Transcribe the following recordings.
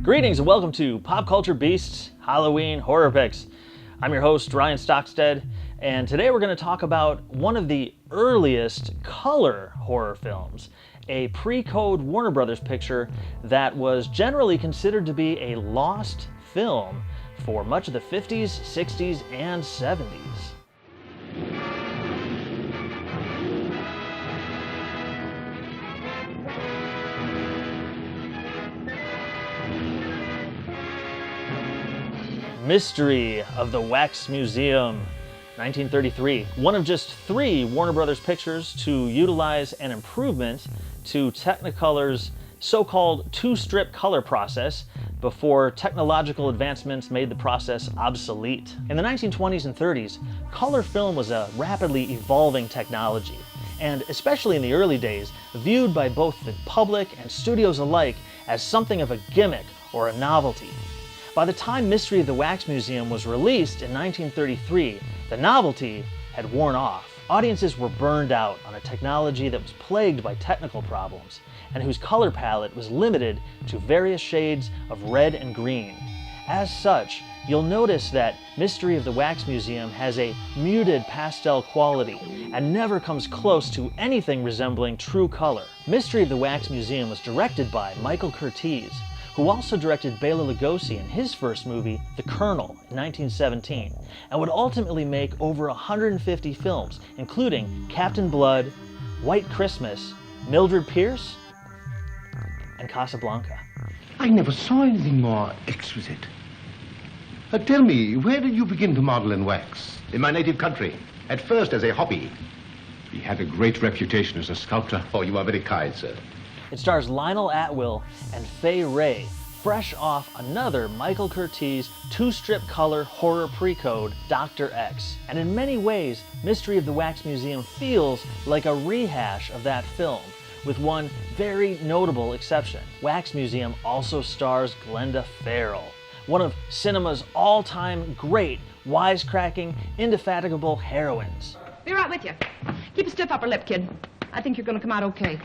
Greetings and welcome to Pop Culture Beasts Halloween Horror Picks. I'm your host, Ryan Stockstad, and today we're going to talk about one of the earliest color horror films, a pre-code Warner Brothers picture that was generally considered to be a lost film for much of the 50s, 60s, and 70s. Mystery of the Wax Museum, 1933. One of just 3 Warner Brothers pictures to utilize an improvement to Technicolor's so-called 2-strip color process before technological advancements made the process obsolete. In the 1920s and 30s, color film was a rapidly evolving technology, and especially in the early days, viewed by both the public and studios alike as something of a gimmick or a novelty. By the time Mystery of the Wax Museum was released in 1933, the novelty had worn off. Audiences were burned out on a technology that was plagued by technical problems, and whose color palette was limited to various shades of red and green. As such, you'll notice that Mystery of the Wax Museum has a muted pastel quality and never comes close to anything resembling true color. Mystery of the Wax Museum was directed by Michael Curtiz, who also directed Bela Lugosi in his first movie, The Colonel, in 1917, and would ultimately make over 150 films, including Captain Blood, White Christmas, Mildred Pierce, and Casablanca. I never saw anything more exquisite. Tell me, where did you begin to model in wax? In my native country, at first as a hobby. He had a great reputation as a sculptor. Oh, you are very kind, sir. It stars Lionel Atwill and Fay Wray, fresh off another Michael Curtiz 2-strip color horror pre-code, Dr. X. And in many ways, Mystery of the Wax Museum feels like a rehash of that film, with one very notable exception. Wax Museum also stars Glenda Farrell, one of cinema's all-time great, wisecracking, indefatigable heroines. Be right with you. Keep a stiff upper lip, kid. I think you're going to come out okay.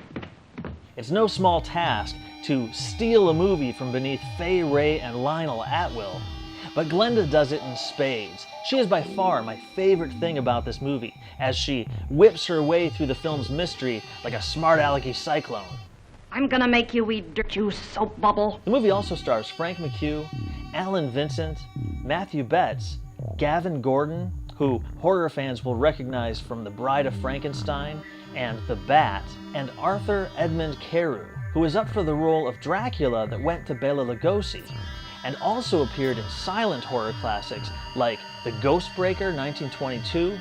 It's no small task to steal a movie from beneath Fay Wray and Lionel Atwill, but Glenda does it in spades. She is by far my favorite thing about this movie, as she whips her way through the film's mystery like a smart-alecky cyclone. I'm gonna make you eat dirt, you soap bubble. The movie also stars Frank McHugh, Alan Vincent, Matthew Betz, Gavin Gordon, who horror fans will recognize from The Bride of Frankenstein and The Bat, and Arthur Edmund Carewe, who is up for the role of Dracula that went to Bela Lugosi, and also appeared in silent horror classics like The Ghostbreaker, 1922,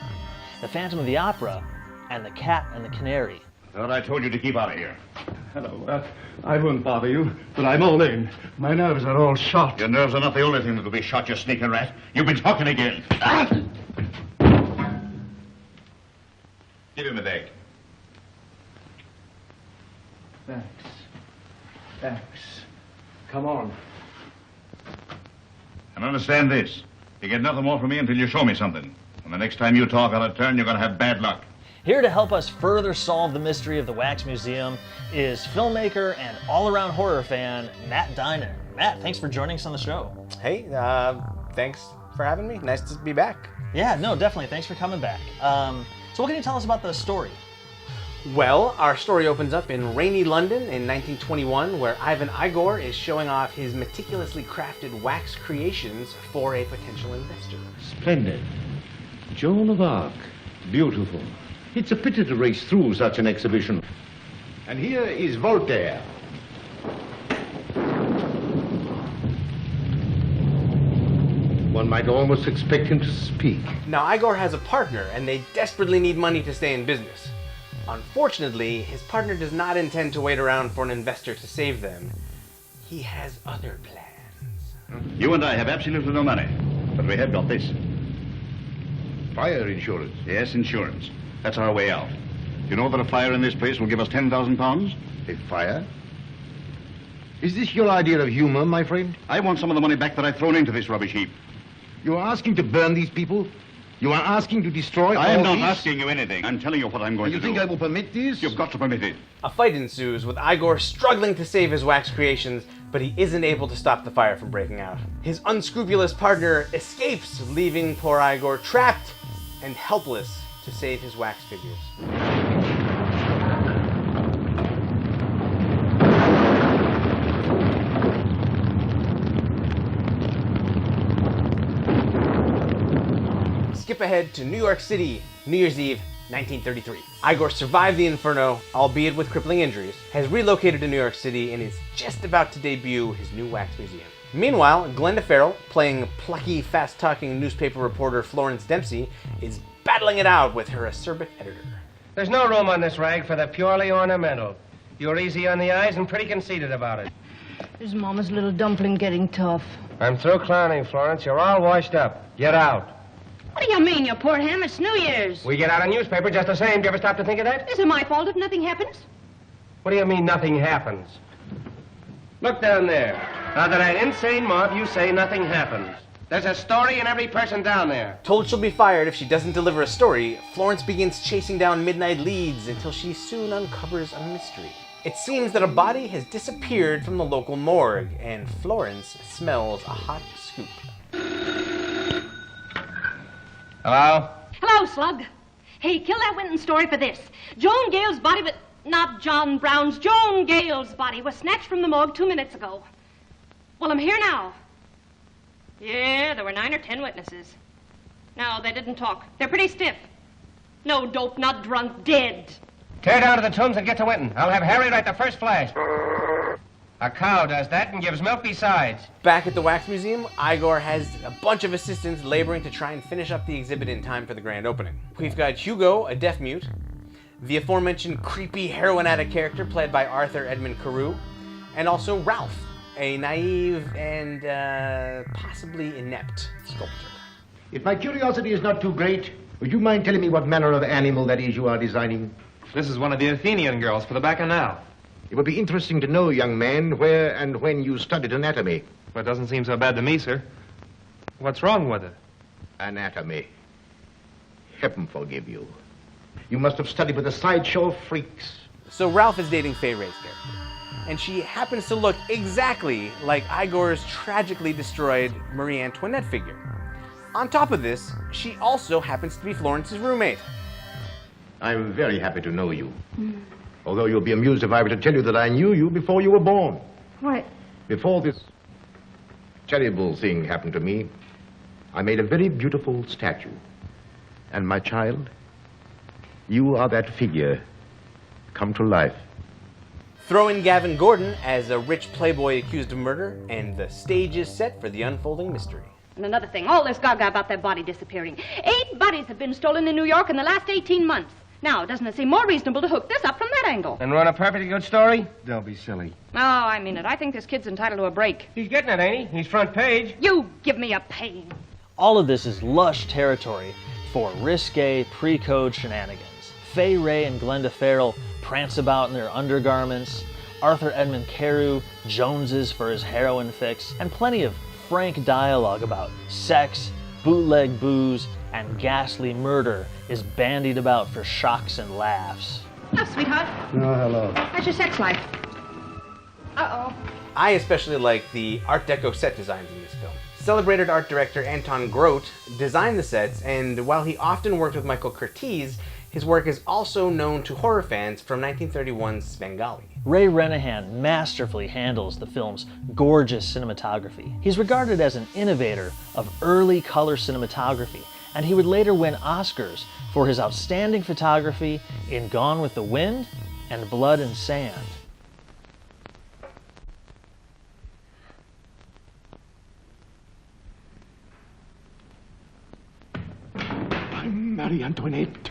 The Phantom of the Opera, and The Cat and the Canary. Thought I told you to keep out of here. Hello, I won't bother you, but I'm all in. My nerves are all shot. Your nerves are not the only thing that will be shot, you sneaking rat. You've been talking again. Give him a bag. Thanks. Come on. And understand this. You get nothing more from me until you show me something. And the next time you talk on a turn, you're going to have bad luck. Here to help us further solve the mystery of the Wax Museum is filmmaker and all-around horror fan, Matt Dinan. Matt, thanks for joining us on the show. Hey, thanks for having me. Nice to be back. Yeah, no, definitely. Thanks for coming back. So what can you tell us about the story? Well, our story opens up in rainy London in 1921, where Ivan Igor is showing off his meticulously crafted wax creations for a potential investor. Splendid. Joan of Arc. Beautiful. It's a pity to race through such an exhibition. And here is Voltaire. One might almost expect him to speak. Now, Igor has a partner, and they desperately need money to stay in business. Unfortunately, his partner does not intend to wait around for an investor to save them. He has other plans. You and I have absolutely no money, but we have got this. Fire insurance. Yes, insurance. That's our way out. You know that a fire in this place will give us £10,000? A fire? Is this your idea of humor, my friend? I want some of the money back that I've thrown into this rubbish heap. You're asking to burn these people? You are asking to destroy I am all not these? asking you anything. I'm telling you what I'm going to You do. think I will permit this? You've got to permit it. A fight ensues with Igor struggling to save his wax creations, but he isn't able to stop the fire from breaking out. His unscrupulous partner escapes, leaving poor Igor trapped and helpless to save his wax figures. Skip ahead to New York City, New Year's Eve, 1933. Igor survived the inferno, albeit with crippling injuries, has relocated to New York City, and is just about to debut his new wax museum. Meanwhile, Glenda Farrell, playing plucky, fast-talking newspaper reporter Florence Dempsey, is battling it out with her acerbic editor. There's no room on this rag for the purely ornamental. You're easy on the eyes and pretty conceited about it. Is Mama's little dumpling getting tough? I'm through clowning, Florence. You're all washed up. Get out. What do you mean, you poor ham? It's New Year's. We get out a newspaper just the same. Do you ever stop to think of that? Is it my fault if nothing happens? What do you mean nothing happens? Look down there. Now to that insane mob, you say nothing happens. There's a story in every person down there. Told she'll be fired if she doesn't deliver a story, Florence begins chasing down midnight leads until she soon uncovers a mystery. It seems that a body has disappeared from the local morgue, and Florence smells a hot scoop. Hello? Hello, Slug. Hey, kill that Winton story for this. Joan Gale's body, but not John Brown's. Joan Gale's body was snatched from the morgue 2 minutes ago. Well, I'm here now. Yeah, there were 9 or 10 witnesses. No, they didn't talk. They're pretty stiff. No dope, not drunk, dead. Tear down to the tombs and get to Winton. I'll have Harry write the first flash. A cow does that and gives milk besides. Back at the Wax Museum, Igor has a bunch of assistants laboring to try and finish up the exhibit in time for the grand opening. We've got Hugo, a deaf mute, the aforementioned creepy heroin addict character played by Edmund Carewe, and also Ralph, a naive and possibly inept sculptor. If my curiosity is not too great, would you mind telling me what manner of animal that is you are designing? This is one of the Athenian girls for the Bacchanal. It would be interesting to know, young man, where and when you studied anatomy. Well, it doesn't seem so bad to me, sir. What's wrong with it? Anatomy. Heaven forgive you. You must have studied with the sideshow freaks. So Ralph is dating Fay Wray's character, and she happens to look exactly like Igor's tragically destroyed Marie Antoinette figure. On top of this, she also happens to be Florence's roommate. I'm very happy to know you. Although you'll be amused if I were to tell you that I knew you before you were born. What? Before this terrible thing happened to me, I made a very beautiful statue. And my child, you are that figure come to life. Throw in Gavin Gordon as a rich playboy accused of murder, and the stage is set for the unfolding mystery. And another thing, all this gaga about that body disappearing. 8 bodies have been stolen in New York in the last 18 months. Now, doesn't it seem more reasonable to hook this up from that angle? And run a perfectly good story? Don't be silly. Oh, I mean it. I think this kid's entitled to a break. He's getting it, ain't he? He's front page. You give me a pain. All of this is lush territory for risque pre-code shenanigans. Fay Wray and Glenda Farrell prance about in their undergarments, Edmund Carewe joneses for his heroin fix, and plenty of frank dialogue about sex, bootleg booze, and ghastly murder is bandied about for shocks and laughs. Oh, sweetheart. Oh, hello. How's your sex life? Uh-oh. I especially like the Art Deco set designs in this film. Celebrated art director Anton Grote designed the sets, and while he often worked with Michael Curtiz, his work is also known to horror fans from 1931's Svengali. Ray Renahan masterfully handles the film's gorgeous cinematography. He's regarded as an innovator of early color cinematography, and he would later win Oscars for his outstanding photography in Gone with the Wind and Blood and Sand. I'm Marie Antoinette.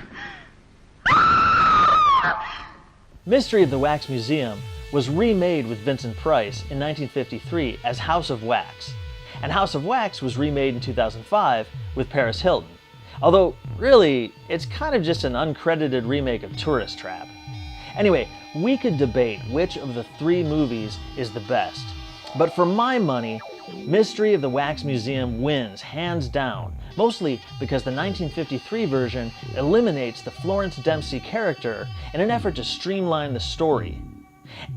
Mystery of the Wax Museum was remade with Vincent Price in 1953 as House of Wax, and House of Wax was remade in 2005 with Paris Hilton. Although, really, it's kind of just an uncredited remake of Tourist Trap. Anyway, we could debate which of the 3 movies is the best, but for my money, Mystery of the Wax Museum wins hands down mostly because the 1953 version eliminates the Florence Dempsey character in an effort to streamline the story.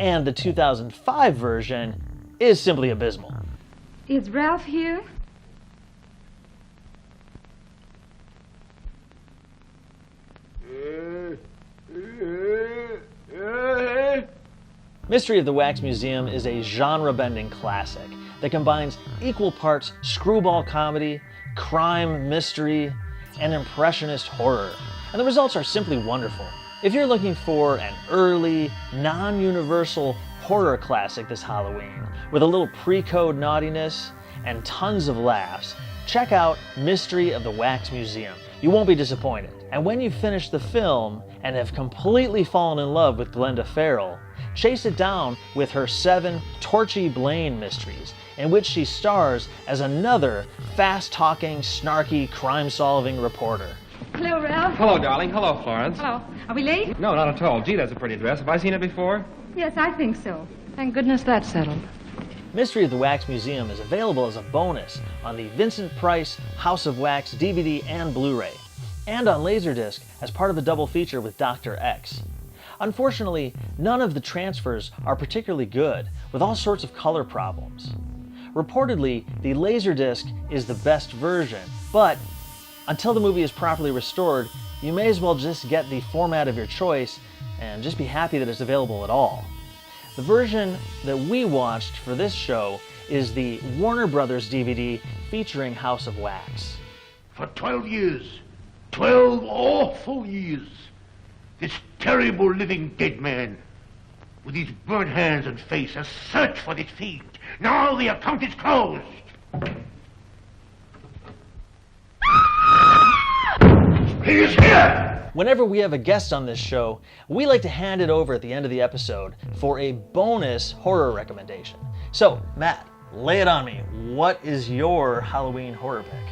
And the 2005 version is simply abysmal. Is Ralph here? Mystery of the Wax Museum is a genre-bending classic that combines equal parts screwball comedy, crime, mystery, and impressionist horror. And the results are simply wonderful. If you're looking for an early, non-universal horror classic this Halloween, with a little pre-code naughtiness and tons of laughs, check out Mystery of the Wax Museum. You won't be disappointed. And when you finish the film and have completely fallen in love with Glenda Farrell, chase it down with her 7 Torchy Blaine mysteries, in which she stars as another fast-talking, snarky, crime-solving reporter. Hello, Ralph. Hello, darling. Hello, Florence. Hello. Are we late? No, not at all. Gee, that's a pretty dress. Have I seen it before? Yes, I think so. Thank goodness that's settled. Mystery of the Wax Museum is available as a bonus on the Vincent Price House of Wax DVD and Blu-ray, and on Laserdisc as part of a double feature with Dr. X. Unfortunately, none of the transfers are particularly good, with all sorts of color problems. Reportedly, the Laserdisc is the best version, but until the movie is properly restored, you may as well just get the format of your choice and just be happy that it's available at all. The version that we watched for this show is the Warner Brothers DVD featuring House of Wax. For 12 years, 12 awful years, this terrible living dead man, with his burnt hands and face, has searched for this fiend. Now the account is closed. He is here! Whenever we have a guest on this show, we like to hand it over at the end of the episode for a bonus horror recommendation. So, Matt, lay it on me. What is your Halloween horror pick?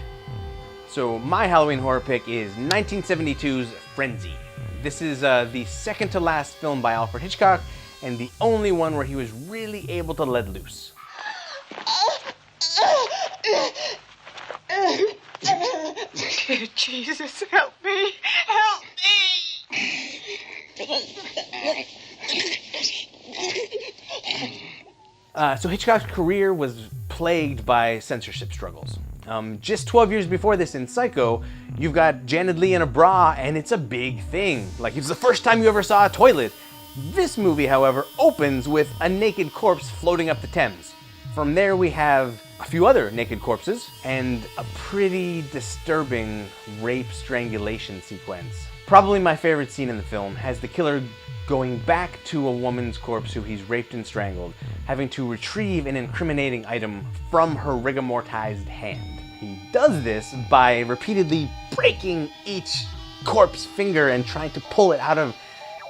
So my Halloween horror pick is 1972's Frenzy. This is the second to last film by Alfred Hitchcock, and the only one where he was really able to let loose. Jesus, help me! Help me! So Hitchcock's career was plagued by censorship struggles. Just 12 years before this in Psycho, you've got Janet Leigh in a bra, and it's a big thing. Like, it's the first time you ever saw a toilet. This movie, however, opens with a naked corpse floating up the Thames. From there we have a few other naked corpses, and a pretty disturbing rape strangulation sequence. Probably my favorite scene in the film has the killer going back to a woman's corpse who he's raped and strangled, having to retrieve an incriminating item from her rigamortized hand. He does this by repeatedly breaking each corpse finger and trying to pull it out of.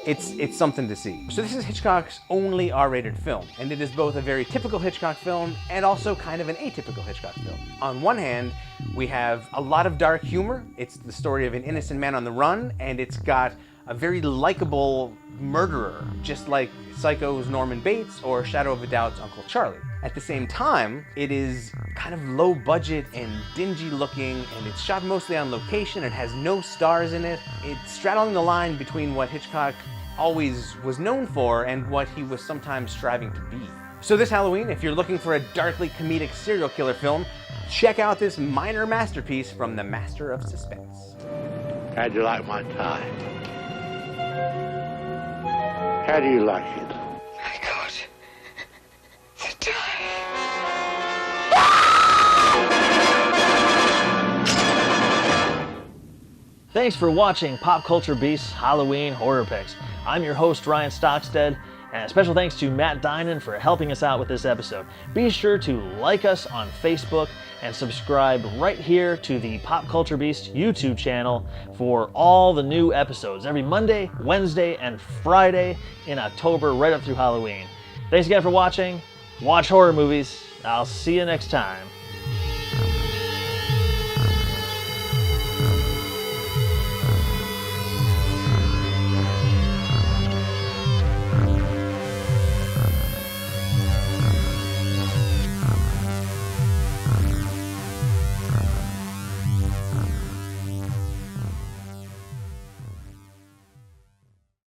It's something to see. So this is Hitchcock's only R-rated film, and it is both a very typical Hitchcock film and also kind of an atypical Hitchcock film. On one hand, we have a lot of dark humor. It's the story of an innocent man on the run, and it's got a very likable murderer, just like Psycho's Norman Bates or Shadow of a Doubt's Uncle Charlie. At the same time, it is kind of low budget and dingy looking, and it's shot mostly on location and has no stars in it. It's straddling the line between what Hitchcock always was known for and what he was sometimes striving to be. So this Halloween, if you're looking for a darkly comedic serial killer film, check out this minor masterpiece from the master of suspense. How'd you like my tie? How do you like it? My God. The tie. Thanks for watching Pop Culture Beast's Halloween Horror Picks. I'm your host, Ryan Stockstad, and a special thanks to Matt Dinan for helping us out with this episode. Be sure to like us on Facebook and subscribe right here to the Pop Culture Beast YouTube channel for all the new episodes every Monday, Wednesday, and Friday in October, right up through Halloween. Thanks again for watching. Watch horror movies. I'll see you next time.